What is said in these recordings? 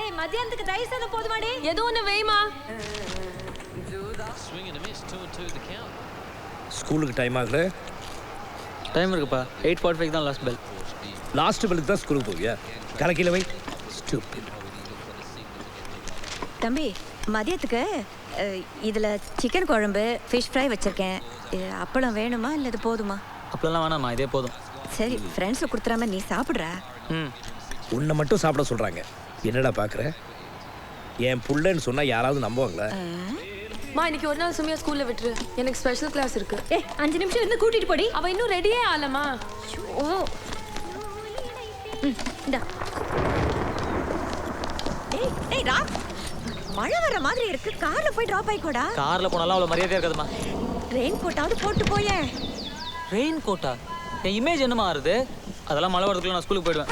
ஏய் மத்தியானத்துக்கு தயிர் சாதம் போதுமாடி? ஏதோ ஒன்று வேமா. ஸ்கூலுக்கு டைம் ஆகல. டைம் இருக்குப்பா. 8:45 தான் லாஸ்ட் பெல். லாஸ்ட் பெல்லுக்கு தான் ஸ்கூலுக்கு போவியா? கலக்கில வை. ஸ்டூபிட். தம்பி மதியத்துக்கு இதில் சிக்கன் குழம்பு ஃபிஷ் ஃப்ரை வச்சுருக்கேன். அப்பளம் வேணுமா இல்லை இது போதுமா? அப்பளம்லாம் வேணாம்மா, இதே போதும். சரி ஃப்ரெண்ட்ஸில் கொடுத்துறாம நீ சாப்பிட்ற. உன்னை மட்டும் சாப்பிட சொல்கிறாங்க. என்னடா பார்க்குற? என் புள்ளன்னு சொன்னால் யாராவது நம்புவாங்களா? மா இன்னைக்கு ஒரு நாள் சுமியா ஸ்கூல்ல விட்டுரு. எனக்கு ஸ்பெஷல் கிளாஸ் இருக்கு. 5 நிமிஷம் இருந்து கூட்டிட்டு போடி. அவ இன்னும் ரெடியே ஆகலமா. ஓ இந்தா. ஏய் ரா, மழை வர மாதிரி இருக்கு. கார்ல போய் டிராப் ஆயிக்கோடா. கார்ல போனாலும் அவ்வளோ மரியாதையா இருக்காதுமா. ரெயின் கோட்டாவது போட்டு போயே. Rain quota? என் இமேஜ் என்னமா ஆறுது? அதெல்லாம் மழை வரதுக்குள்ள நான் ஸ்கூலுக்கு போயிடுவேன்.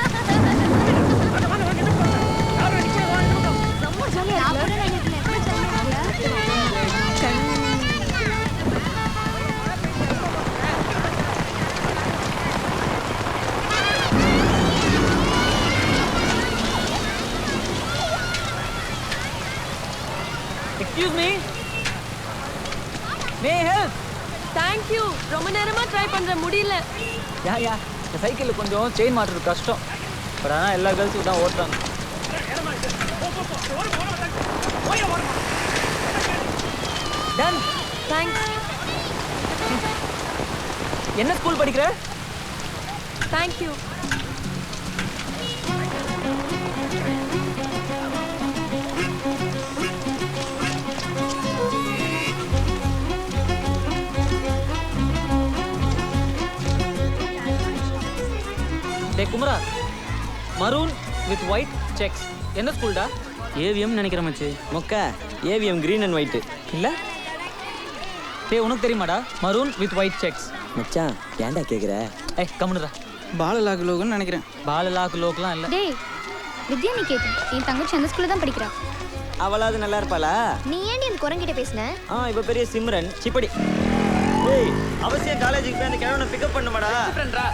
Excuse me. May I help? Thank you. ரொம்ப நேரமா ட்ரை பண்ற முடியல. யா இந்த சைக்கிள்ல கொஞ்சம் செயின் மாட்டுறது கஷ்டம். பட் ஆனால் எல்லா கேர்ள்ஸும் தான் ஓட்டுறாங்க. டன். தேங்க்ஸ். என்ன ஸ்கூல் படிக்கிற? Thank you. Kumara, maroon with white sex. என்ன ஸ்கூல்டா? ஏவிஎம் நினைக்கிறேன் மச்சி. மொக்க ஏவிஎம் கிரீன் அண்ட் ஒயிட் இல்ல? டேய் உனக்கு தெரியுமாடா மரூன் வித் ஒயிட் செக்ஸ்? மச்சான் ஏன்டா கேக்குற? ஏய் கம்முனுடா. பாலலாக் லோகன்னு நினைக்கிறேன். பாலலாக் லோக்லாம் இல்ல. டேய் வித்யா நிகேதன் என் தங்கச்சி அந்த ஸ்கூல்ல தான் படிக்கிறா. அவளாவது நல்லா இருப்பாளா? நீ ஏன்டி அந்த குரங்கிட்ட பேசுன? இவ பெரிய சிம்ரன் சிப்படி. ஏய் அவசியம் காலேஜுக்கு போய் அந்த கிழவனை பிக்கப் பண்ணுமாடா. ஃப்ரெண்ட்ரா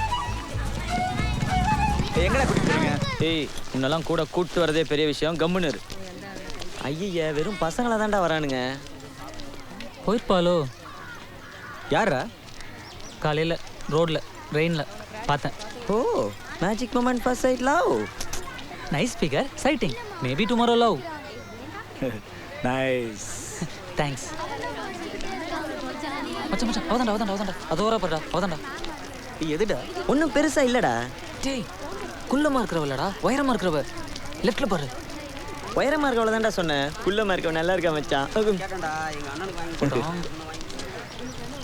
எங்கடா கூட்டிட்டு போறீங்க? ஏய் உன்னெல்லாம் கூட கூட்டு வரதே பெரிய விஷயம். கம்முன்னு இரு. ஐயா வெறும் பசங்களா தான்டா வரானுங்க. போயிருப்பாளோ? யாரா? காலையில் ரோட்ல ரெயின்ல பார்த்தேன். Oh magic moment first sight love. Nice figure sighting. Maybe tomorrow love. Nice. Thanks மச்சான் மச்சான். அவதாண்டா அதோ வரப்படா. அவதாண்டா. எதுடா? ஒன்றும் பெருசா இல்லடா. டேய் குள்ளமா இருக்கிறவ இல்லடா, உயரமா இருக்கிறவ. லெஃப்ட்ல பாரு. உயரமா இருக்கவள தான்டா சொன்னேன். குள்ளமா இருக்கவ நல்லா இருக்கா மச்சான்.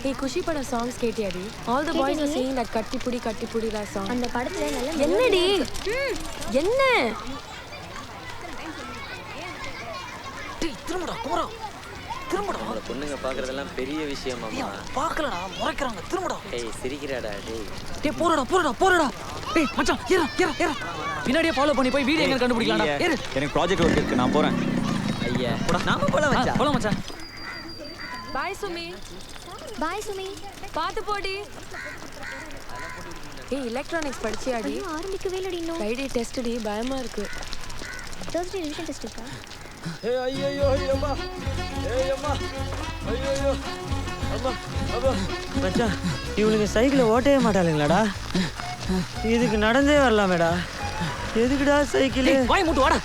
ஏய் குஷி பட சாங்ஸ் கேட்டியாடி? All the boys are saying that கட்டிப்புடி கட்டிப்புடிடா சாங். அந்த படத்துல நல்ல என்னடி? என்ன? டேய் திரும்படா குமரா. திரும்படா. அந்த பொண்ணுங்க பாக்குறதெல்லாம் பெரிய விஷயமாமா. பார்க்கலடா, முறைக்கறாங்க. திரும்படா. ஏய் சிரிக்கிறடா டேய். டேய் போறடா. டேய் மச்சான் ஏற. பின்னாடியே ஃபாலோ பண்ணி போய் வீடியோ எங்க கண்டுபிடிக்கலாம்டா. ஏறு. எனக்கு ப்ராஜெக்ட் ஒர்க் இருக்கு, நான் போறேன். ஐயா நாம போலாம் மச்சான். போலாம் மச்சான். பாய் சுமி. பாய் சுமி. பாத்து போடி. ஏய் எலக்ட்ரானிக்ஸ் படிச்சியாடி? ஆரம்பிக்கவே இல்லடி இன்னும். ஃப்ரைடே டெஸ்ட் டி, பயமா இருக்கு. Thursday ரிவிஷன் டெஸ்ட் இருக்கா? ஏய் ஐயோ அம்மா. ஏய் அம்மா. ஐயோ அம்மா. மச்சான் இவனுங்க சைக்கிளை ஓட்டவே மாட்டாளுங்களாடா. இதுக்கு நடந்தே வரலாமேடா. எதுக்குடா சைக்கிள்? வாய் மூட்டு வாடா.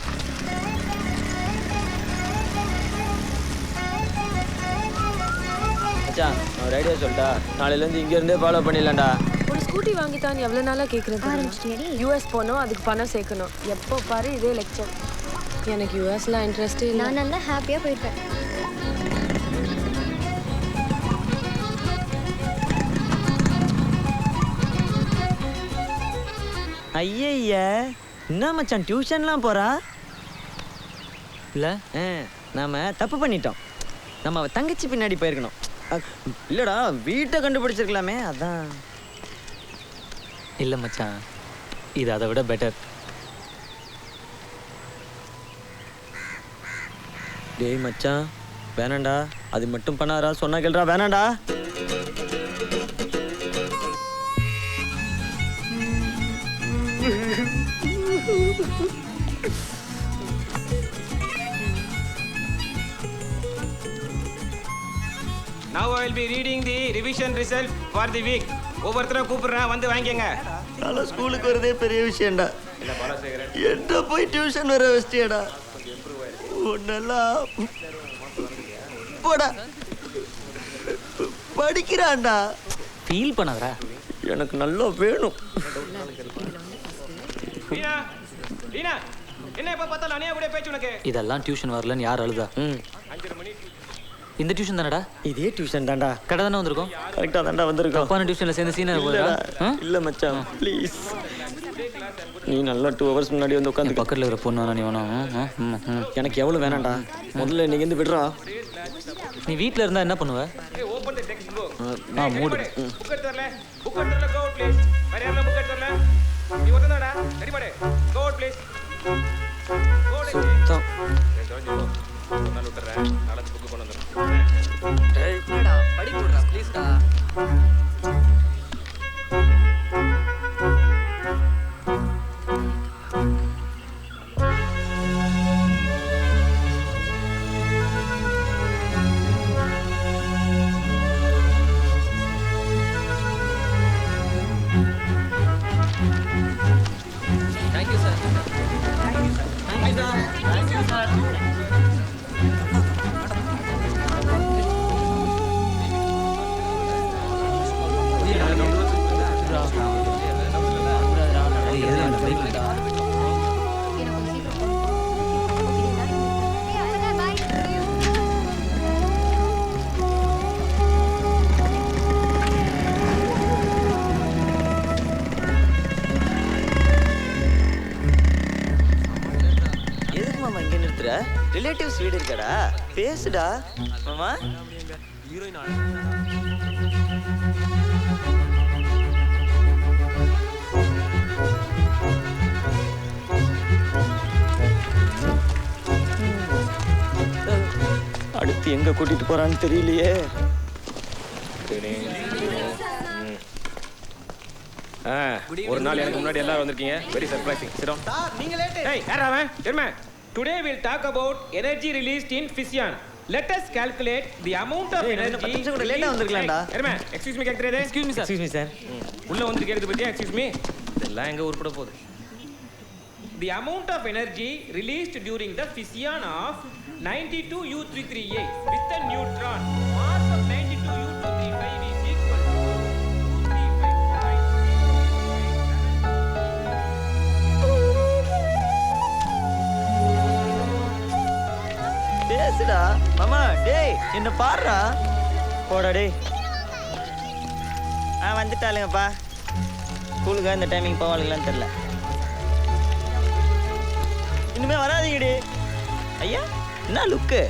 மச்சான் நான் ரேடியோ சொல்லிட்டா, நாளையிலேருந்து இங்கேருந்தே ஃபாலோ பண்ணிடலாம்டா. ஒரு ஸ்கூட்டி வாங்கித்தான் எவ்வளோ நாளாக கேட்குறது. ஆரம்பிச்சிட்டியாடி? யூஎஸ் போனோம், அதுக்கு பணம் சேர்க்கணும். எப்போ பாரு இதே லெக்சர். எனக்கு யூஎஸ்லாம் இன்ட்ரெஸ்டே இல்லை. நான் நல்லா ஹாப்பியாக போயிருப்பேன். ஐய என்ன மச்சான் டியூஷன்லாம் போறா? இல்லை நாம தப்பு பண்ணிட்டோம். நம்ம அவ தங்கச்சி பின்னாடி போயிருக்கணும். இல்லடா வீட்டை கண்டுபிடிச்சிருக்கலாமே. அதான். இல்லை மச்சான், இது அதை விட பெட்டர். டேய் மச்சான் வேணாண்டா, அது மட்டும் பண்ணாரா? சொன்னா கேள்றா. வேணாண்டா. Now I will be reading the revision result for the week. ஒவ்வொருத்தரும் கூப்பிடுறேன் வந்து வாங்கிக்கங்க. நான் ஸ்கூலுக்கு வரதே பெரிய விஷயம்டா. என்ன போய் டியூஷன் வர வச்சிட்டியடா. உன்னெல்லாம் போடா. படிக்கிறான்டா. ஃபீல் பண்ணாதடா. எனக்கு நல்லா வேணும். வீணா வீணா என்ன எப்ப பார்த்தாலும் அணியா கூட பேச்சு உனக்கு. இதெல்லாம் டியூஷன் வரலன்னு யார் அழுதா? இந்த டியூஷன் தானடா? இதே டியூஷன் தான்டா. கடை தானே வந்திருக்கோம். கரெக்டா தான்டா வந்திருக்கோம். அப்பான டியூஷன்ல சேர்ந்து சீனியர் போறா? இல்ல மச்சான் ப்ளீஸ். நீ நல்லா 2 hours முன்னாடி வந்து உட்காந்து பக்கத்துல இருக்கிற பொண்ணு வேணா நீ வேணாம். எனக்கு எவ்வளவு வேணாம்டா. முதல்ல நீங்க இருந்து விடுறா. நீ வீட்ல இருந்தா என்ன பண்ணுவ? Open the text book. மூடு. புக் எடுத்துறல. புக் எடுத்துறல கோ அவுட் ப்ளீஸ். வேற யாரா புக் எடுத்துறல? நீ வரதடா. ரெடி பாரு. Go out please. Go out. சுத்தம். ஒரு நாள் விட்டுறேன். நாளைக்கு புக் கொண்டு வந்துறேன். டேய் என்னடா படி போடுடா ப்ளீஸ் டா. Thank you sir. Thank you sir. Thank you sir. எதுக்கு மாமா இங்க நிறுத்துற? ரிலேட்டிவ்ஸ் வீடு இருக்கடா. பேசுடா மாமா. ஹீரோயின் அடுத்து எங்க கூட்டிட்டு போறான்னு தெரியலையே. ஒரு நாள் எனக்கு முன்னாடி எல்லாரும் வந்திருக்கீங்க. Very surprising. Sit down. Sir நீங்க லேட். ஏய் யாரா அவன்? எர்மே. Today we'll talk about energy released in fission. Let us calculate the amount of energy. 10 நிமிஷம் கூட லேட்டா வந்திருக்கலாம்டா. எர்மே, எக்ஸ்கியூஸ் மீ கேக்குறதே. Excuse me sir. Excuse me sir. உள்ள வந்து கேக்குது பத்தியா? Excuse me. இதெல்லாம் எங்க உருப்பட போகுது? The amount of energy released during the fission of 92U338 with a neutron. Mass of 92U235 is equal to 235.0. பேசுடா மாமா. டேய் என்ன பாருடா. போடா டேய். வந்துட்டாளுங்கப்பா. ஸ்கூலுக்கு இந்த டைமிங் போவாளுங்களான்னு தெரியல. இனிமே வராதீங்கடி. ஐயா என்ன லுக்கு?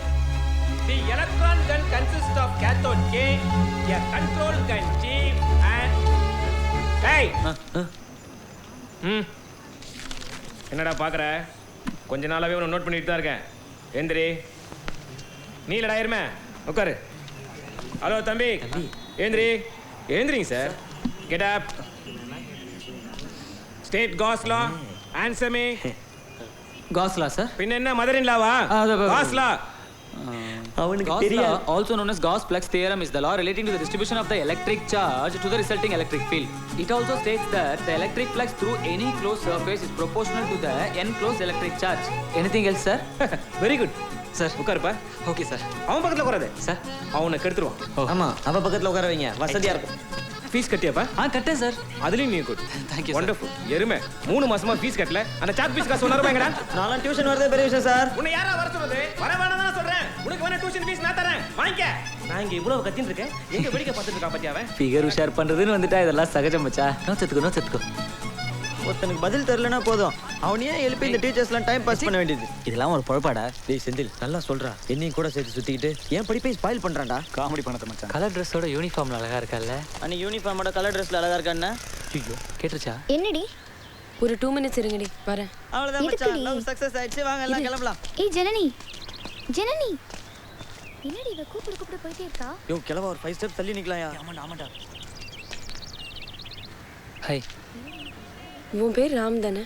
The electron gun consists of cathode K, a control gun G, and hey. என்னடா பாக்குற? கொஞ்ச நாளாவே உன்னை நோட் பண்ணிட்டு தான் இருக்கேன். எந்திரி. நீ இல்லடா இருமே. உட்காரு. ஹலோ தம்பி. எந்திரி. எந்திரிங்க sir. Get up. State Gauss law. Answer me. Gauss law sir. பின்ன என்ன mother in lava? Gauss law. அவனுக்கு Gauss தெரியாது. law, also known as Gauss-Flex theorem, is the law relating to the distribution of the electric charge to the resulting electric field. It also states that the electric flux through any closed surface is proportional to the enclosed electric charge. Anything else, sir? Very good. Sir. உட்காருப்பா. Okay, sir. அவன் பக்கத்துல உட்காராதே. Sir. அவனை கெடுத்துருவான். ஆமா அவ பக்கத்துல உட்கார வைங்க. வசதியா இருக்கும். ஃபீஸ் கட்டியாப்பா? கட்டேன் சார். அதுலயும் நீ good. Thank you, sir. Wonderful. எருமை 3 மாசமா ஃபீஸ் கட்டல. அந்த சாக் ஃபீஸ் காசு ஒண்ணு ரூபாய்ங்கடா. நாலாம் டியூஷன் வரதே பெரிய விஷயம் சார். உன்னை யாரா வர சொல்றது? வர வேணாம் தான் சொல்றேன். உனக்கு வேணா டியூஷன் ஃபீஸ் நான் தரேன். வாங்கிக்க. நான் இங்க இவ்வளவு கத்தின்னு இருக்கேன். எங்க வெடிக்க பார்த்துட்டு இருக்கா பாத்தியா அவன்? ஃபிகர் ஷேர் பண்றதுன்னு வந்துட்டா இதெல்லாம் சகஜம் மச்சா. நோ செத்துக்கோ. ஒருத்தனுக்கு பதில் தெரியலனா போதும். அவனையே எழுப்பி இந்த டீச்சர்ஸ்லாம் டைம் பாஸ் பண்ண வேண்டியது. இதெல்லாம் ஒரு பொழப்பாடா. டேய் செந்தில் நல்லா சொல்றா. என்னையும் கூட சேர்த்து சுத்திக்கிட்டு ஏன் படிப்பை ஸ்பாயில் பண்றான்டா. காமெடி பண்ணத மச்சான். கலர் ட்ரெஸ்ஸோட யூனிஃபார்ம்ல அழகா இருக்கல்ல? அன்னை யூனிஃபார்மோட கலர் ட்ரெஸ்ல அழகா இருக்கானே. ஐயோ கேட்டுச்சா? என்னடி? ஒரு 2 minutes இருங்கடி வரேன். அவ்வளவுதான் மச்சான். லவ் சக்சஸ் ஆயிடுச்சு. வாங்க எல்லாம் கிளம்பலாம். ஏய் ஜனனி ஜனனி என்னடி இவ கூப்பிட்டு போயிட்டே இருக்கா? யோ கிளவா ஒரு 5 ஸ்டெப் தள்ளி நிக்கலாம்யா. ஆமாடா. ஹாய். உன் பேர் ராம் தானே?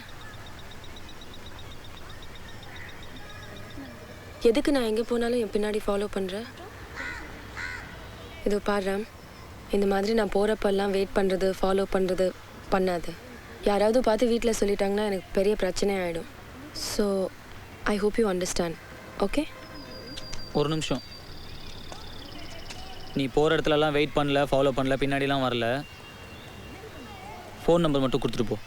எதுக்கு நான் எங்கே போனாலும் என் பின்னாடி ஃபாலோ பண்ணுற? இதோ பாரு, இந்த மாதிரி நான் போகிறப்பெல்லாம் வெயிட் பண்ணுறது ஃபாலோ பண்ணுறது பண்ணாது. யாராவது பார்த்து வீட்டில் சொல்லிட்டாங்கன்னா எனக்கு பெரிய பிரச்சனை ஆகிடும். So I hope you understand. Okay? ஒரு நிமிஷம். நீ போகிற இடத்துலலாம் வெயிட் பண்ணல, ஃபாலோ பண்ணல, பின்னாடிலாம் வரல. ஃபோன் நம்பர் மட்டும் கொடுத்துட்டு போ.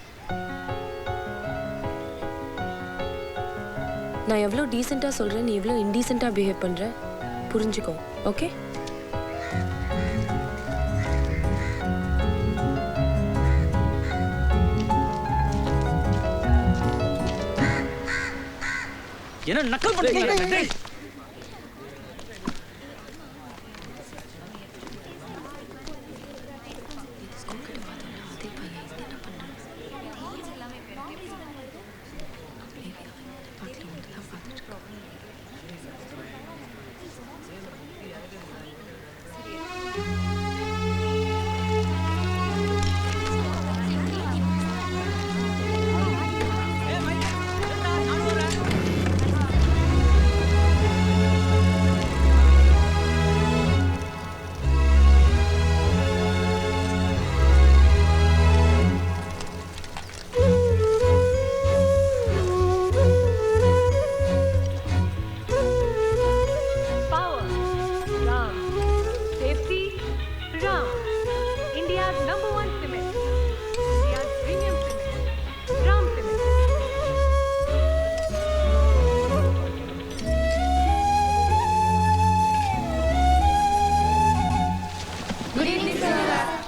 நான் எவ்வளோ டீசெண்டாக சொல்கிறேன், நீ எவ்வளோ இன்டீசெண்டாக பிஹேவ் பண்ணுற புரிஞ்சுக்கோ. ஓகே? என்ன நக்கல் பண்ணுறீங்க?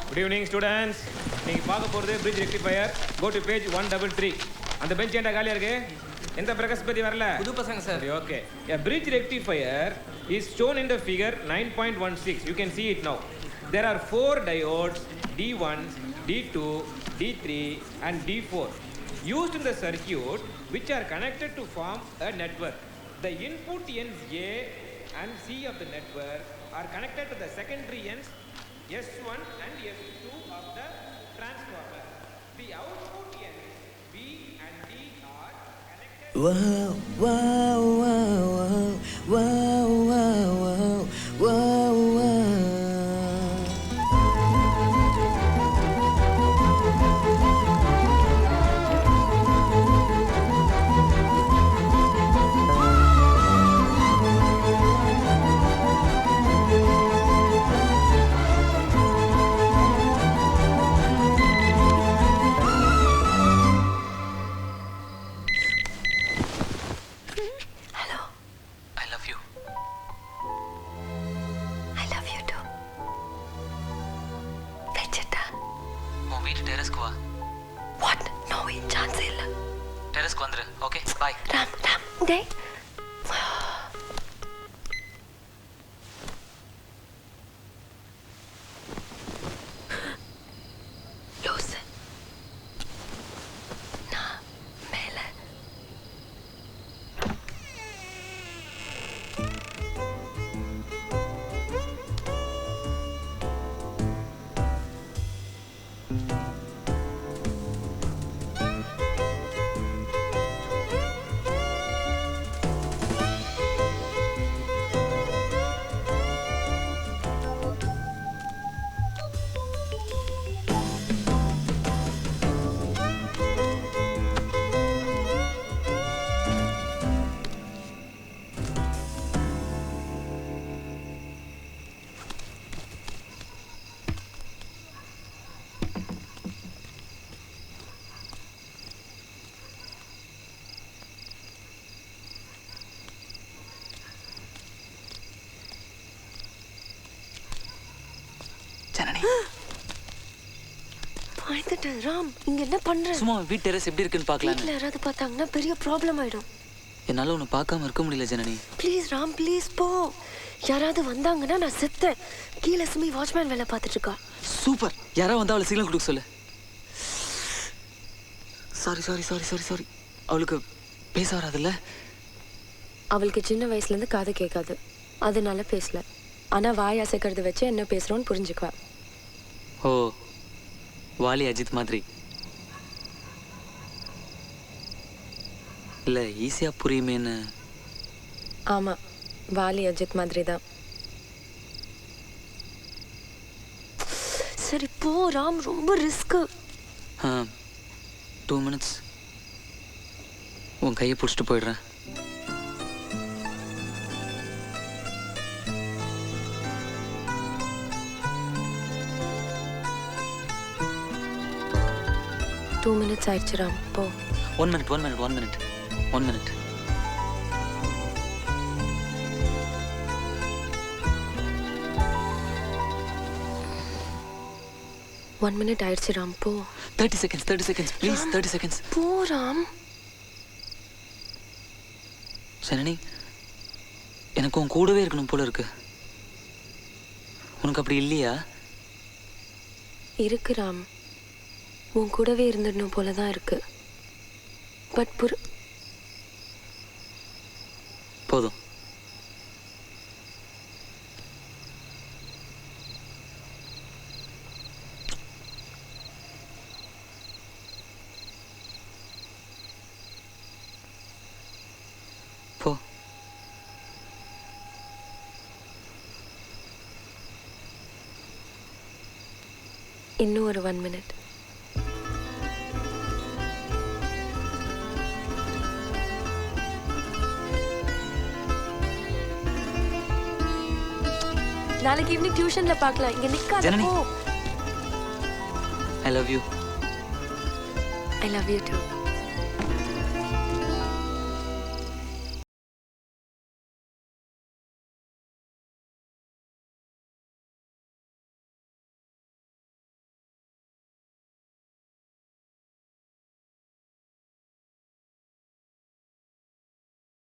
Good evening, students. நீங்க பார்க்க போறது bridge rectifier. Go to page 133. அந்த பெஞ்ச் ஏன்டா காலியா இருக்கு? எந்த பிரகாஷ்பதி வரல? புது பசங்க sir. Okay. A bridge rectifier is shown in the figure 9.16. You can see it now. There are 4 diodes D1, D2, D3 and D4 used in the circuit which are connected to form a network. The input ends A and C of the network are connected to the secondary ends S1 and S2 of the transformer. The output ends B and D are connected. Wow, wow, wow, wow, wow, wow, wow. Ram, இங்க என்ன பண்ற? சும்மா வீட்டு terrace எப்படி இருக்குன்னு பார்க்கலாம். வீட்ல யாராவது பார்த்தாங்கன்னா பெரிய ப்ராப்ளம் ஆயிடும். என்னால உன்னை பார்க்காம இருக்க முடியல ஜனனி. ப்ளீஸ் ராம், ப்ளீஸ் போ. யாராவது வந்தாங்கன்னா நான் செத்தேன். கீழே சுமி வாட்ச்மேன் வேலை பார்த்துட்டு இருக்கா. சூப்பர். யாராவது வந்தா அவளை சிக்னல் கொடுக்க சொல்லு. Sorry sorry sorry sorry sorry. அவளுக்கு பேச வராதுல்ல? அவளுக்கு சின்ன வயசுல இருந்து காது கேட்காது, அதனால பேசல. ஆனா வாய் அசைக்கிறத வச்சு என்ன பேசுறோன்னு புரிஞ்சுக்குவா. ஓ, வாலி அஜித் மாதிரி இல்லை, ஈஸியாக புரியுமேன்னு. ஆமாம், வாலி அஜித் மாதிரி தான். சரி போ ராம், ரொம்ப ரிஸ்க்கு. 2 minutes உன் கையை பிடிச்சிட்டு போயிடுறேன். டூ மினிட்ஸ் ஆயிடுச்சு ராம், போ. 1 minute, 1 minute, 1 minute, 1 minute. One minute ஆயிடுச்சு ராம், போ. 30 seconds, please, 30 seconds. போ ராம். ஜனனி, எனக்கு உன் கூடவே இருக்கணும் போல இருக்கு. உனக்கு அப்படி இல்லையா? இருக்கு ராம், உன் கூடவே இருந்துடணும் போல தான் இருக்கு. பட் போதும். போ. இன்னும் ஒரு 1 மினிட். நாளைக்கு ஈவினிங் டியூஷன்ல பார்க்கலாம். இங்க நிக்காத, ஜனனி. போ. I love you. I love you too.